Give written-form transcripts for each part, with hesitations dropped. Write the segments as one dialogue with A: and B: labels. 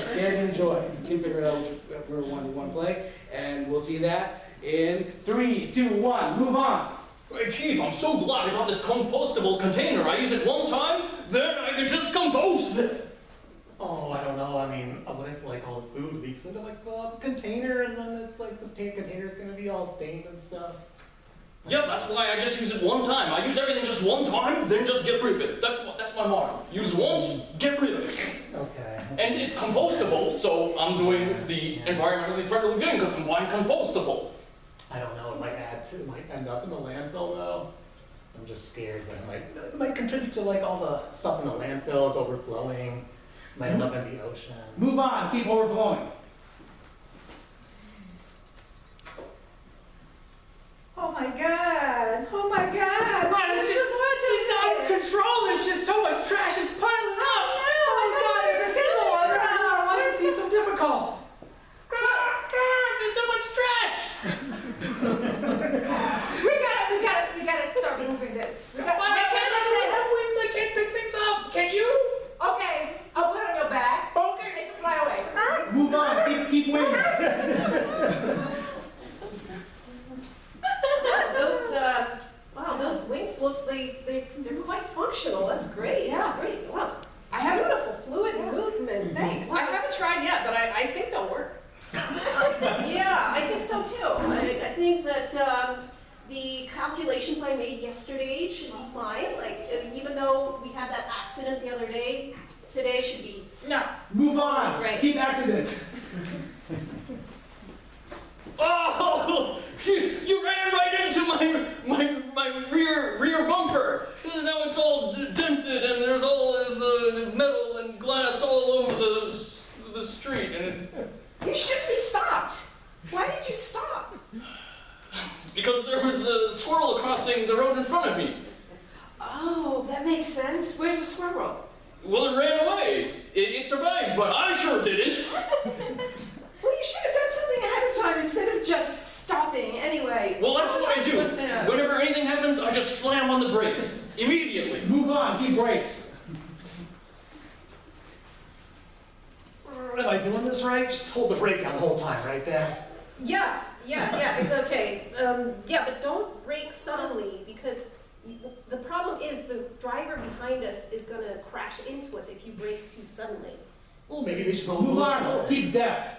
A: Scared and Enjoy. You can figure it out where one you want to play, and we'll see that in 3, 2, 1. Move on.
B: Hey, Chief, I'm so glad I got this compostable container. I use it one time, then I can just compost it.
C: Oh, I don't know. I mean, what if like all the food leaks into like the container, and then it's like the container's gonna be all stained and stuff?
B: Yeah, that's why I just use it one time. I use everything just one time, then just get rid of it. That's my motto. Use once, get rid of it.
C: Okay.
B: And it's compostable, so I'm doing the environmentally friendly thing because I'm buying compostable.
C: I don't know. It might end up in the landfill though. I'm just scared that it might contribute to like all the stuff in the landfills overflowing. Might end up in the ocean.
A: Move on. Keep overflowing.
D: Oh my God! Oh my God!
E: Wow, it's out of control. There's just so much trash. It's piling up. Oh my God! It's a single water. Why is he so difficult? There's so much trash.
D: We gotta start moving this.
E: I have wings. I can't pick things up. Can you?
D: Okay, I'll put it on your back.
E: Okay.
D: Make it fly away.
A: Move on. Keep wings.
F: Wow, those wings look they're quite functional. That's great.
D: Yeah.
F: That's great. Wow.
D: I have
F: Beautiful fluid movement. Thanks.
E: I haven't tried yet, but I think they'll work.
F: Yeah, I think so too. I think that the calculations I made yesterday should be fine. Like even though we had that accident the other day, today should be
E: No.
A: Move on.
F: Great.
A: Keep accidents.
B: Oh, you ran right into my rear bumper. Now it's all dented and there's all this metal and glass all over the street, and it's
F: You shouldn't be stopped. Why did you stop?
B: because there was a squirrel crossing the road in front of me.
F: Oh, that makes sense. Where's the squirrel?
B: Well, it ran away. It survived, but I sure didn't.
F: Well, you should have done something ahead of time instead of just stopping anyway.
B: Well, that's what I do.
F: Supposed to know.
B: Whenever anything happens, I just slam on the brakes immediately.
A: Move on. Keep brakes.
C: Am I doing this right? Just hold the brake down the whole time, right, Dad?
F: Yeah, okay. Yeah, but don't brake suddenly because the problem is the driver behind us is going to crash into us if you brake too suddenly.
C: Well, maybe they should go a
A: Move
C: little
A: on.
C: slower.
A: Keep deaf.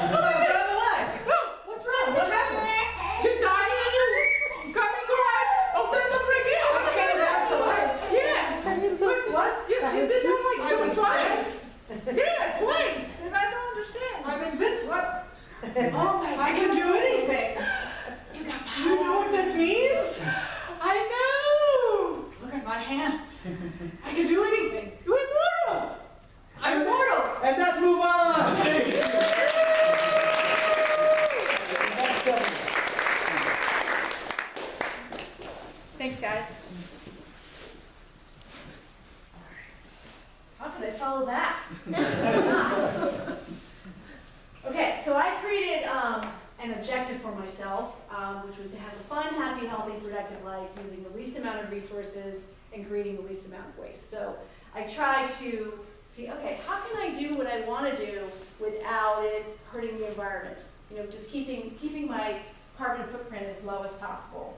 D: Oh my God!
E: What's wrong? What happened?
D: You died and you coming to life. Open the brigade.
E: I came back to life.
D: Yes.
E: What?
D: You did that like
E: I was
D: twice. Yeah, twice. And I don't understand.
E: I'm invincible.
D: What?
E: Oh my God. I can do anything.
D: You got
E: Do you know what this means?
D: I know.
E: Look at my hands. I can do anything.
D: You're immortal.
E: I'm immortal.
A: And let's move on.
D: Thanks, guys.
F: How could I follow that? Okay, so I created an objective for myself, which was to have a fun, happy, healthy, productive life using the least amount of resources and creating the least amount of waste. So I try to see, okay, how can I do what I want to do without it hurting the environment? You know, just keeping my carbon footprint as low as possible.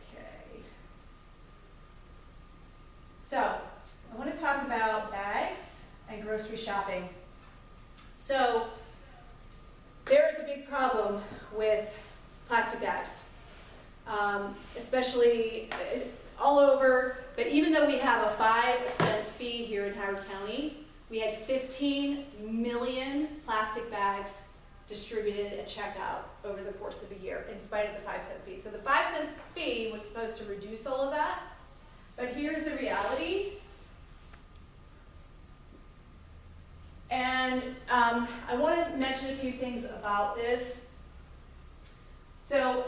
F: Okay. So I want to talk about bags and grocery shopping. So there is a big problem with plastic bags, especially all over, but even though we have a 5-cent fee here in Howard County, we had 15 million plastic bags distributed at checkout over the course of a year in spite of the 5-cent fee. So the 5-cent fee was supposed to reduce all of that, but here's the reality. And I want to mention a few things about this. So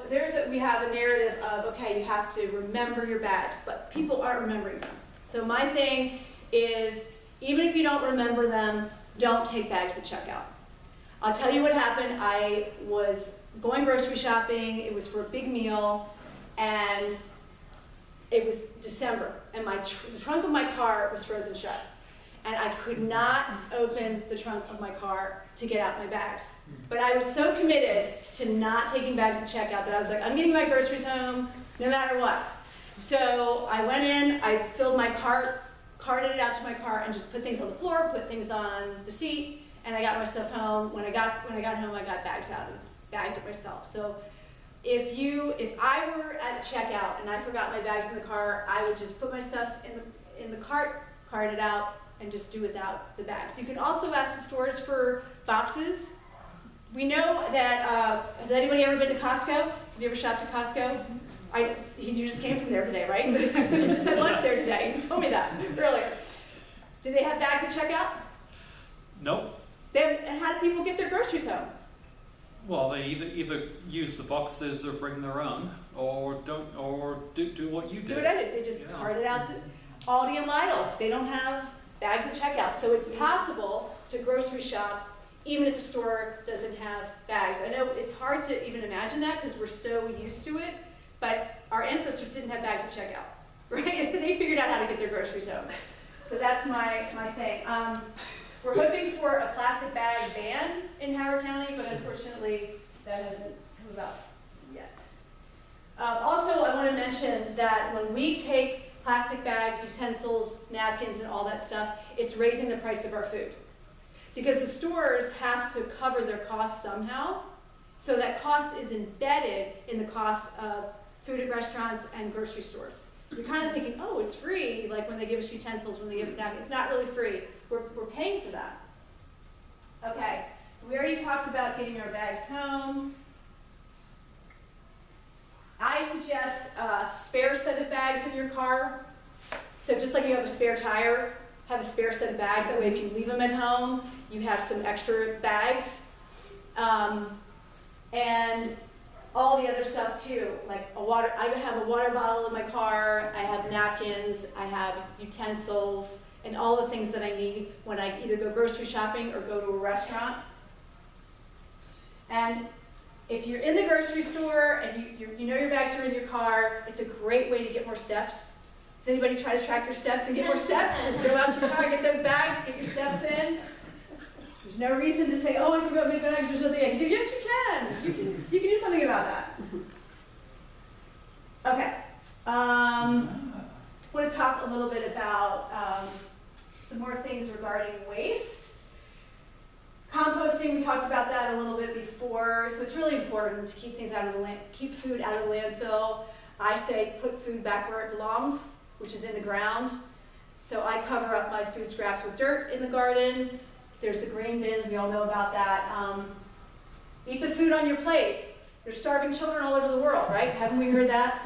F: we have a narrative of, okay, you have to remember your bags, but people aren't remembering them. So my thing is, even if you don't remember them, don't take bags at checkout. I'll tell you what happened. I was going grocery shopping, it was for a big meal, and it was December, and the trunk of my car was frozen shut. And I could not open the trunk of my car to get out my bags. But I was so committed to not taking bags at checkout that I was like, I'm getting my groceries home no matter what. So I went in, I filled my cart, carted it out to my car, and just put things on the floor, put things on the seat, and I got my stuff home. When I got home, I got bags out and bagged it myself. So if I were at checkout and I forgot my bags in the car, I would just put my stuff in the cart, cart it out, and just do without the bags. You can also ask the stores for boxes. We know that, has anybody ever been to Costco? Have you ever shopped at Costco? You just came from there today, right? You just had lunch there today. You told me that earlier. Do they have bags at checkout?
G: Nope.
F: And how do people get their groceries home?
G: Well, they either use the boxes or bring their own, or do what you did.
F: Do what I did. They just cart it out to Aldi and Lidl. They don't have bags at checkout. So it's possible to grocery shop even if the store doesn't have bags. I know it's hard to even imagine that because we're so used to it, but our ancestors didn't have bags at checkout, right? They figured out how to get their groceries home. So that's my thing. We're hoping for a plastic bag ban in Howard County, but unfortunately that hasn't come about yet. Also, I want to mention that when we take plastic bags, utensils, napkins, and all that stuff, it's raising the price of our food. Because the stores have to cover their costs somehow, so that cost is embedded in the cost of food at restaurants and grocery stores. So you're kind of thinking, oh, it's free, like when they give us utensils, when they give us napkins. It's not really free. We're paying for that. Okay, so we already talked about getting our bags home. I suggest a spare set of bags in your car. So just like you have a spare tire, have a spare set of bags. That way if you leave them at home, you have some extra bags. And all the other stuff too, like I have a water bottle in my car, I have napkins, I have utensils, and all the things that I need when I either go grocery shopping or go to a restaurant. And if you're in the grocery store and you know your bags are in your car, it's a great way to get more steps. Does anybody try to track their steps and get more steps? Just go out to your car, get those bags, get your steps in. There's no reason to say, oh, I forgot my bags, there's nothing I can do. Yes, you can. You can do something about that. Okay. I want to talk a little bit about some more things regarding waste. Composting, we talked about that a little bit before. So it's really important to keep things out of the keep food out of the landfill. I say put food back where it belongs, which is in the ground. So I cover up my food scraps with dirt in the garden. There's the green bins, we all know about that. Eat the food on your plate. There's starving children all over the world, right? Haven't we heard that?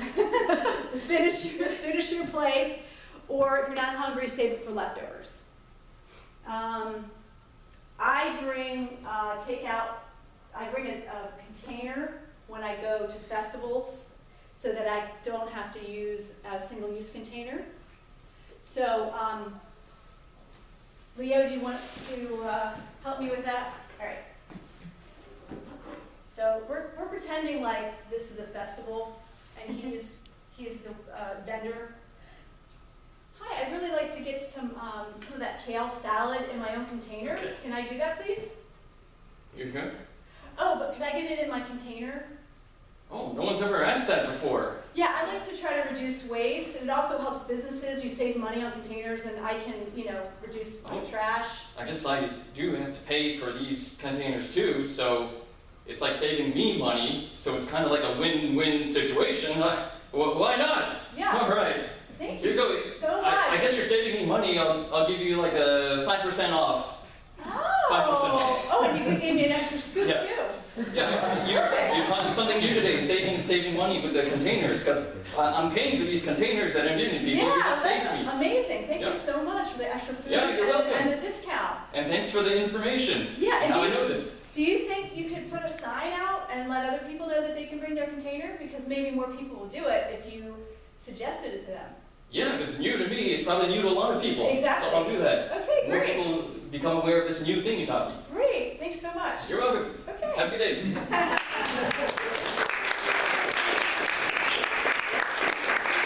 F: Finish your plate, or if you're not hungry, save it for leftovers. I bring I bring a container when I go to festivals so that I don't have to use a single-use container. So, Leo, do you want to help me with that? All right. So we're pretending like this is a festival, and he's the vendor. Hi, I'd really like to get some of that kale salad in my own container.
B: Okay.
F: Can I do that, please?
B: You're good?
F: Oh, but can I get it in my container?
B: Oh, no one's ever asked that before.
F: Yeah, I like to try to reduce waste, and it also helps businesses. You save money on containers, and I can, reduce my trash.
B: I guess I do have to pay for these containers too, so it's like saving me money, so it's kind of like a win-win situation. Why not?
F: Yeah.
B: All right.
F: Thank
B: Here
F: you
B: you go.
F: so much.
B: I guess you're saving me money. I'll give you like a 5% off.
F: Oh,
B: 5%.
F: And you gave me an extra scoop
B: Yeah.
F: too.
B: Yeah, you're talking something new today, saving money with the containers, because I'm paying for these containers that I'm giving people. You
F: Yeah,
B: just saved
F: that's
B: me.
F: amazing. Thank you
B: Yeah.
F: so much for the extra food
B: Yeah, you're welcome.
F: and the discount.
B: And thanks for the information.
F: Yeah, and
B: Now I know this.
F: Do you think you could put a sign out and let other people know that they can bring their container, because maybe more people will do it if you suggested it to them.
B: Yeah, because it's new to me. It's probably new to a lot of people.
F: Exactly.
B: So I'll do that.
F: Okay,
B: More
F: great.
B: people become aware of this new thing you taught me.
F: Great, thanks so much.
B: You're welcome.
F: Okay.
B: Have a good day.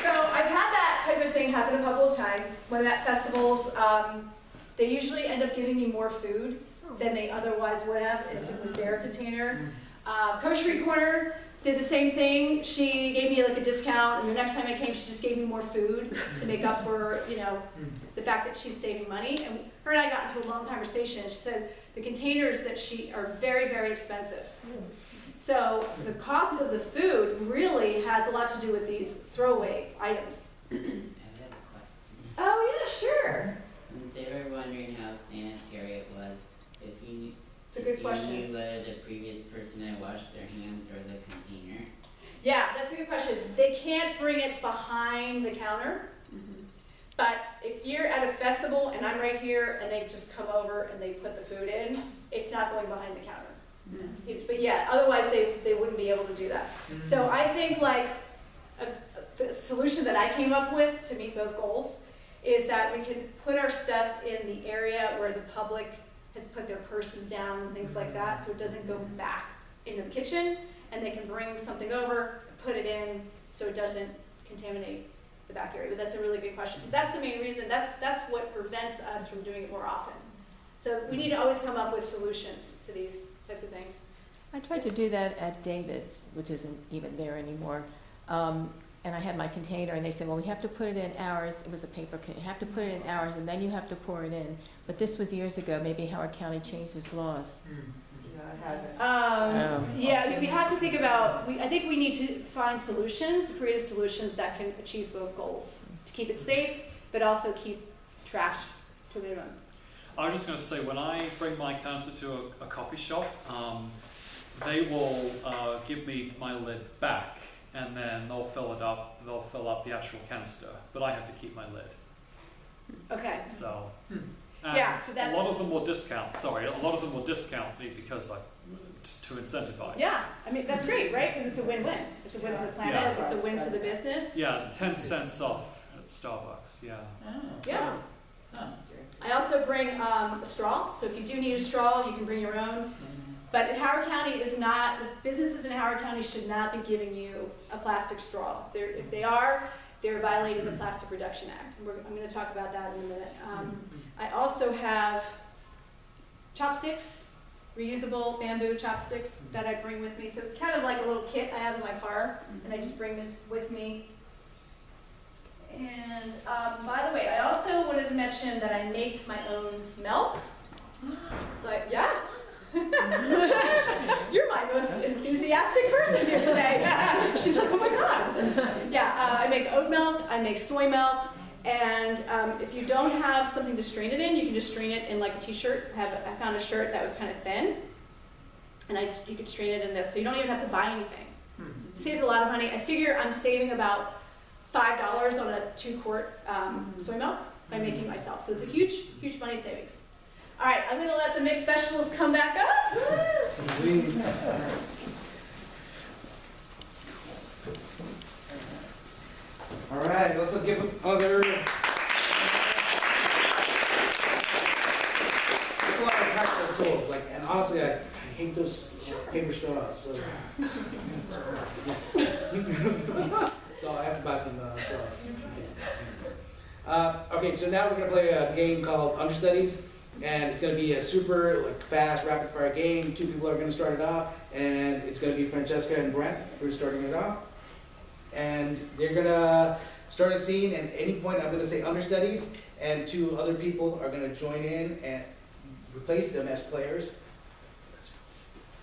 F: So I've had that type of thing happen a couple of times. When I'm at festivals, they usually end up giving me more food than they otherwise would have if it was their container. Koshery Corner did the same thing. She gave me like a discount, and the next time I came, she just gave me more food to make up for, you know, the fact that she's saving money. And her and I got into a long conversation. She said the containers that are very, very expensive. So the cost of the food really has a lot to do with these throwaway items.
H: I have a question.
F: Oh yeah, sure.
H: They were wondering how sanitary it was. If you
F: It's a good question.
H: knew whether the previous person had washed their hands or the container.
F: Yeah, that's a good question. They can't bring it behind the counter. But if you're at a festival and I'm right here and they just come over and they put the food in, it's not going behind the counter. But yeah, otherwise they wouldn't be able to do that. So I think like the solution that I came up with to meet both goals is that we can put our stuff in the area where the public has put their purses down and things like that, so it doesn't go back into the kitchen, and they can bring something over, put it in, so it doesn't contaminate the back area. But that's a really good question, because that's the main reason, that's what prevents us from doing it more often. So we need to always come up with solutions to these types of things.
I: I tried to do that at David's, which isn't even there anymore. And I had my container, and they said, well, we have to put it in hours. It was a paper container. You have to put it in hours, and then you have to pour it in. But this was years ago. Maybe Howard County changed its laws.
E: No, it hasn't.
F: Yeah, I mean, we have to think about, I think we need to find solutions, creative solutions that can achieve both goals. To keep it safe, but also keep trash to a minimum.
G: I was just going to say, when I bring my canister to a coffee shop, they will give me my lid back, and then they'll fill it up. They'll fill up the actual canister, but I have to keep my lid.
F: Okay.
G: So,
F: Yeah, so that's-
G: a lot of them will discount. Sorry, a lot of them will discount me because to incentivize.
F: Yeah, I mean, that's great, right? Because it's a win-win. It's a win for the planet,
G: Yeah.
F: it's a win for the business.
G: Yeah, 10 cents off at Starbucks. Yeah.
F: Yeah.
E: Huh.
F: I also bring a straw, so if you do need a straw, you can bring your own. But in Howard County, the businesses in Howard County should not be giving you a plastic straw. If they are, they're violating the Plastic Reduction Act. I'm going to talk about that in a minute. I also have chopsticks, reusable bamboo chopsticks that I bring with me. So it's kind of like a little kit I have in my car, and I just bring them with me. And by the way, I also wanted to mention that I make my own milk. So yeah. You're my most enthusiastic person here today. She's like, oh my God. Yeah, I make oat milk, I make soy milk, and if you don't have something to strain it in, you can just strain it in like a t-shirt. I found a shirt that was kind of thin, and you could strain it in this, so you don't even have to buy anything. It saves a lot of money. I figure I'm saving about $5 on a 2-quart soy milk by making myself, so it's a huge, huge money savings. All right, I'm going to let the mixed vegetables come back up.
A: All right, let's give other. That's a lot of practical tools. Like, and honestly, I hate those paper straws. So, so I have to buy some straws. Okay, so now we're going to play a game called Understudies. And it's going to be a super fast, rapid-fire game. 2 people are going to start it off, and it's going to be Francesca and Brent who are starting it off. And they're going to start a scene, and at any point I'm going to say understudies, and 2 other people are going to join in and replace them as players.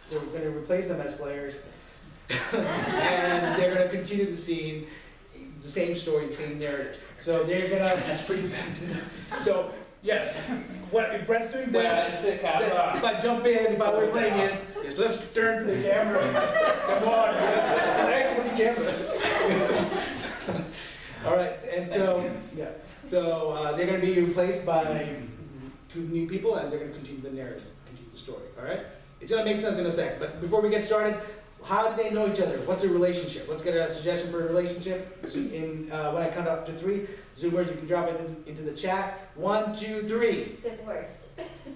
A: So we're going to replace them as players, and they're going to continue the scene, the same story, the same narrative. So they're going to. That's pretty bad. So. Yes. What if Brent's doing this? If I jump in, if I were playing in, yes, let's turn to the camera. Come on, thanks for the camera. All right, and so they're going to be replaced by 2 new people, and they're going to continue the narrative, continue the story. All right. It's going to make sense in a sec, but before we get started, How do they know each other? What's their relationship? Let's get a suggestion for a relationship. When I count up to 3, Zoomers, you can drop it into the chat. 1, 2, 3.
F: Divorced.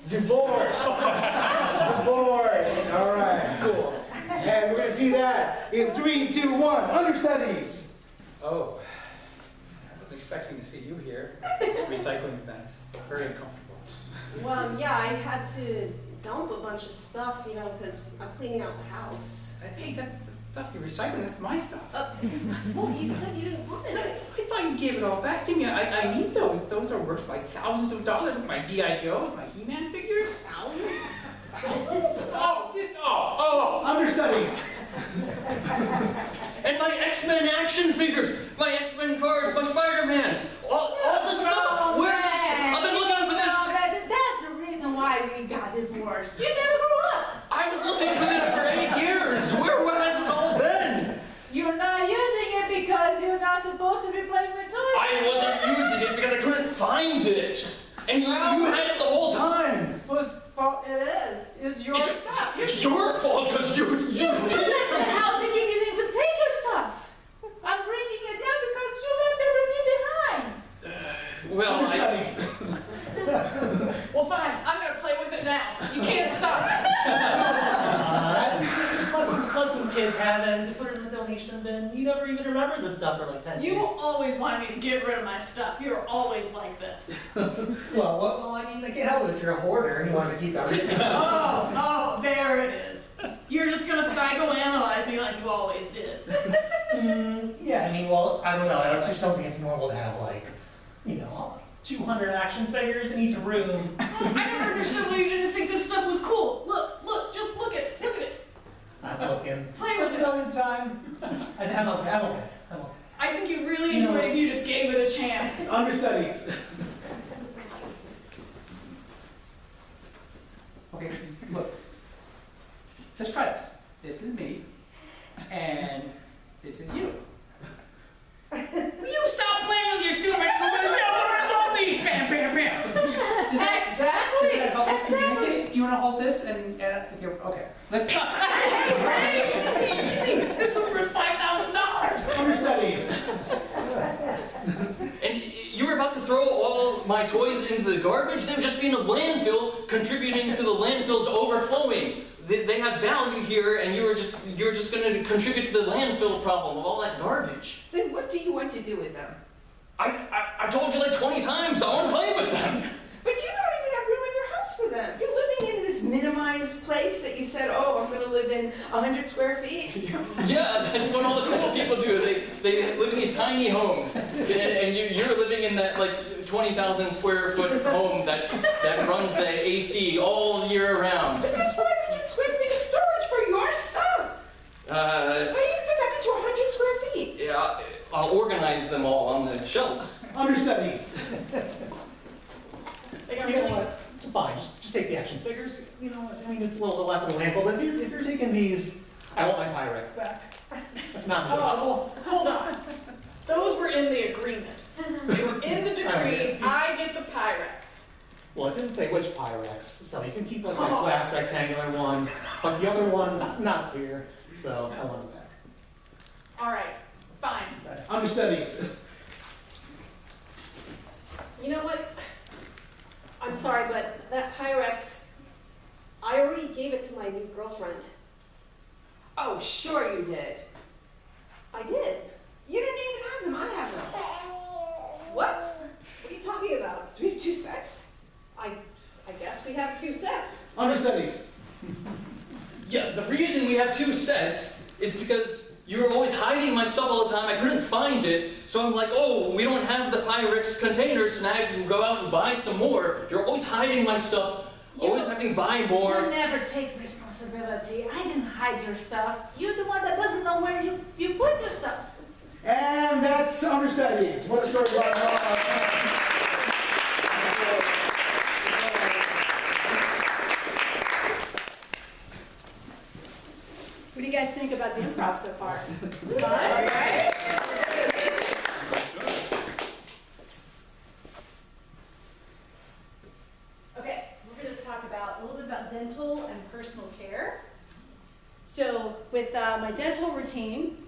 A: Divorce. Divorce. All right, cool. And we're gonna see that in 3, 2, 1. Understudies.
E: Oh, I was expecting to see you here at this recycling event. Very uncomfortable.
J: Well, yeah, I had to dump a bunch of stuff, you know, because I'm cleaning out the house.
E: Hey, that stuff you're recycling, that's my stuff.
J: Well, you said you didn't want
E: I
J: it.
E: thought you gave it all back to me. I need those. Those are worth like thousands of dollars. My G.I. Joes, my He-Man figures. Oh.
A: Understudies.
B: And my X-Men action figures, my X-Men cards, my Spider-Man, all the stuff. Where's this? I've been looking for this.
D: That's the reason why we got divorced. You never grew up.
B: I was looking for this for 8 years. Where has this all been?
D: You're not using it because you're not supposed to be playing with toys.
B: I wasn't using it because I couldn't find it. And you had it the whole time.
D: Whose fault it is? It's your stuff.
B: It's your fault because you
D: left the house and you didn't even take your stuff. I'm bringing it down because you left everything behind.
B: Well,
A: Understudies.
J: Well, fine, I'm gonna play with it now. You can't stop.
C: Let some kids have it and put it in the donation bin. You never even remember this stuff for like 10 years.
J: You always wanted me to get rid of my stuff. You're always like this.
C: Well, I mean, I can't help it if you're a hoarder and you want to keep everything.
J: Oh, there it is. You're just gonna psychoanalyze me like you always did.
C: Yeah, I mean, well, I don't know. I just don't think it's normal to have, like, you know, 200 action figures in each room.
J: I never understood why you didn't think this stuff was cool. Look, just look at it. Look at it.
C: I'm looking.
J: Play with it.
C: Another time. I'm okay.
J: I think you really enjoyed it if you just gave it a chance.
A: Understudies.
E: Okay, look. Let's try this. This is me, and this is you. Will you stop playing with your stupid toys? Bam, bam, bam. Is that help us communicate? Do you want to hold this and okay. Let's easy. This one's worth $5,000.
A: Understudies.
B: And you were about to throw all my toys into the garbage? They would just be in a landfill, contributing to the landfill's overflowing. They have value here, and you're just going to contribute to the landfill problem of all that garbage.
J: Then what do you want to do with them?
B: I told you like 20 times I want to play with them.
J: But you don't even have room in your house for them. You're living in this minimized place that you said, oh, I'm going to live in 100 square feet.
B: Yeah, that's what all the cool people do. They live in these tiny homes, and you're living in that like 20,000 square foot home that runs the AC all year round.
J: This is 500 square feet of storage for your stuff. How do you put that into 100 square feet?
B: Yeah, I'll organize them all on the shelves.
A: Understudies.
C: You know what? Fine, just take the action figures. You know what? I mean, it's a little bit less of a landfill, but if you're taking these, I want my Pyrex back. That's not negotiable.
J: Hold on. Those were in the agreement. They were in the decree. I get the Pyrex.
C: Well, it didn't say which Pyrex, so you can keep like that glass rectangular one, but the other one's not clear, so I want it back.
J: All right, fine.
A: Understudies.
F: You know what? I'm sorry, but that Pyrex, I already gave it to my new girlfriend.
J: Oh, sure you did.
F: I did.
J: You didn't even have them. I have them.
F: What? What are you talking about?
J: Do we have 2 sets?
F: I guess we have 2 sets.
A: Understudies.
B: Yeah, the reason we have 2 sets is because you were always hiding my stuff all the time. I couldn't find it, so I'm like, oh, we don't have the Pyrex container snag. We'll go out and buy some more. You're always hiding my stuff, always having to buy
D: You
B: more.
D: never take responsibility. I didn't hide your stuff. You're the one that doesn't know where you put your stuff.
A: And that's Understudies. What a story about
F: What do you guys think about the improv so far?
J: All right.
F: Okay, we're going to talk about a little bit about dental and personal care. So with my 14.